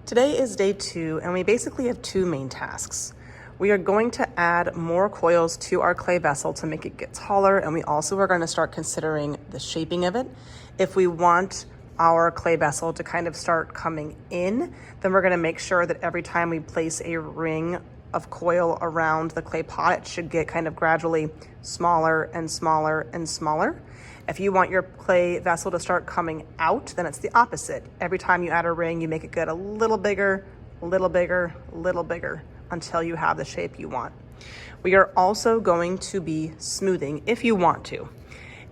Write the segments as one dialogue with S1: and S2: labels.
S1: Today is day 2, and we basically have 2 main tasks. We are going to add more coils to our clay vessel to make it get taller, and we also are going to start considering the shaping of it. If we want our clay vessel to kind of start coming in, then we're going to make sure that every time we place a ring of coil around the clay pot, it should get kind of gradually smaller and smaller and smaller. If you want your clay vessel to start coming out, then it's the opposite. Every time you add a ring, you make it get a little bigger, a little bigger, a little bigger until you have the shape you want. We are also going to be smoothing if you want to.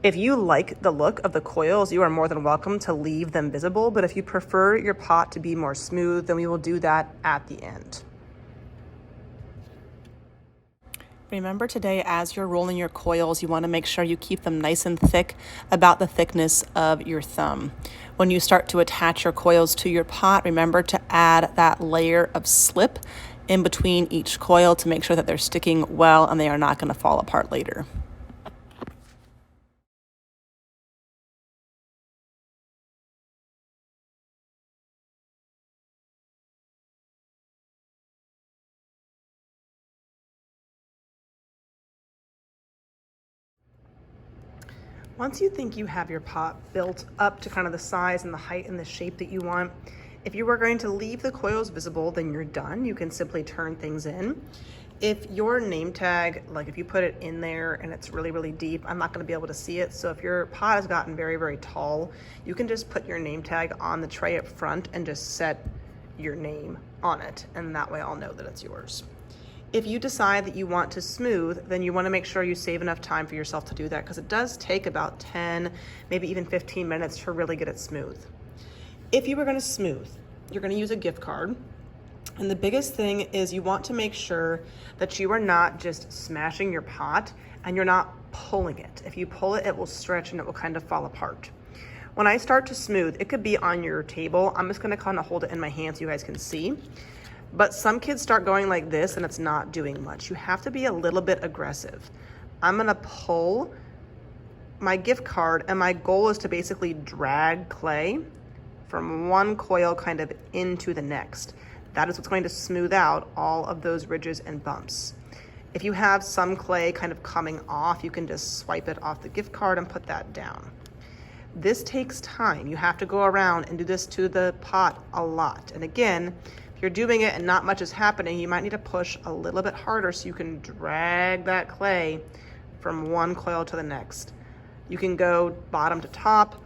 S1: If you like the look of the coils, you are more than welcome to leave them visible, but if you prefer your pot to be more smooth, then we will do that at the end. Remember today, as you're rolling your coils, you want to make sure you keep them nice and thick, about the thickness of your thumb. When you start to attach your coils to your pot, remember to add that layer of slip in between each coil to make sure that they're sticking well and they are not going to fall apart later. Once you think you have your pot built up to kind of the size and the height and the shape that you want, if you were going to leave the coils visible, then you're done. You can simply turn things in. If your name tag, like if you put it in there and it's really, really deep, I'm not gonna be able to see it. So if your pot has gotten very, very tall, you can just put your name tag on the tray up front and just set your name on it. And that way I'll know that it's yours. If you decide that you want to smooth, then you want to make sure you save enough time for yourself to do that, because it does take about 10, maybe even 15 minutes to really get it smooth. If you were going to smooth, you're going to use a gift card. And the biggest thing is you want to make sure that you are not just smashing your pot and you're not pulling it. If you pull it, it will stretch and it will kind of fall apart. When I start to smooth, it could be on your table. I'm just going to kind of hold it in my hand so you guys can see. But some kids start going like this and it's not doing much. You have to be a little bit aggressive. I'm gonna pull my gift card and my goal is to basically drag clay from one coil kind of into the next. That is what's going to smooth out all of those ridges and bumps. If you have some clay kind of coming off, you can just swipe it off the gift card and put that down. This takes time. You have to go around and do this to the pot a lot. And again, if you're doing it and not much is happening, you might need to push a little bit harder so you can drag that clay from one coil to the next. You can go bottom to top.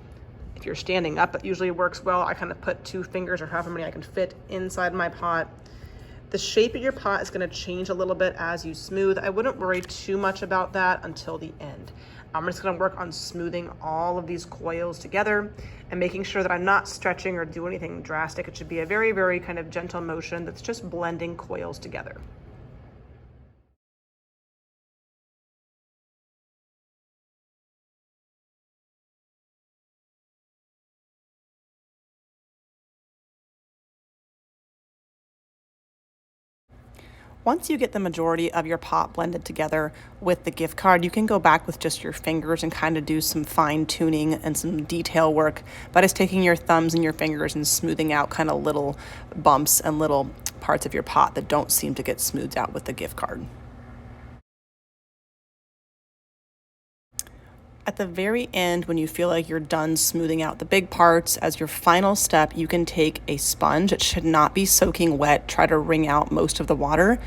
S1: If you're standing up, it usually works well. I kind of put 2 fingers or however many I can fit inside my pot. The shape of your pot is going to change a little bit as you smooth. I wouldn't worry too much about that until the end. I'm just going to work on smoothing all of these coils together and making sure that I'm not stretching or do anything drastic. It should be a very, very kind of gentle motion that's just blending coils together. Once you get the majority of your pot blended together with the gift card, you can go back with just your fingers and kind of do some fine tuning and some detail work by just taking your thumbs and your fingers and smoothing out kind of little bumps and little parts of your pot that don't seem to get smoothed out with the gift card. At the very end, when you feel like you're done smoothing out the big parts, as your final step, you can take a sponge. It should not be soaking wet. Try to wring out most of the water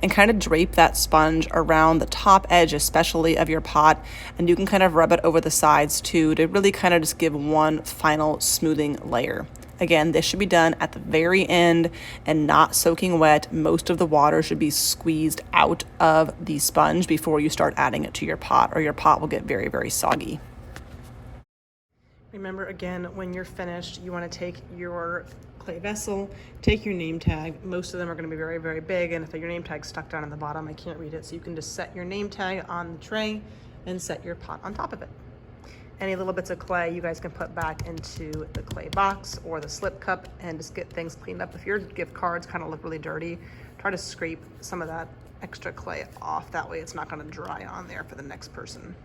S1: and kind of drape that sponge around the top edge, especially of your pot. And you can kind of rub it over the sides too to really kind of just give one final smoothing layer. Again, this should be done at the very end and not soaking wet. Most of the water should be squeezed out of the sponge before you start adding it to your pot, or your pot will get very, very soggy. Remember, again, when you're finished, you want to take your clay vessel, take your name tag. Most of them are going to be very, very big, and if your name tag's stuck down in the bottom, I can't read it, so you can just set your name tag on the tray and set your pot on top of it. Any little bits of clay you guys can put back into the clay box or the slip cup and just get things cleaned up. If your gift cards kind of look really dirty, try to scrape some of that extra clay off. That way it's not going to dry on there for the next person.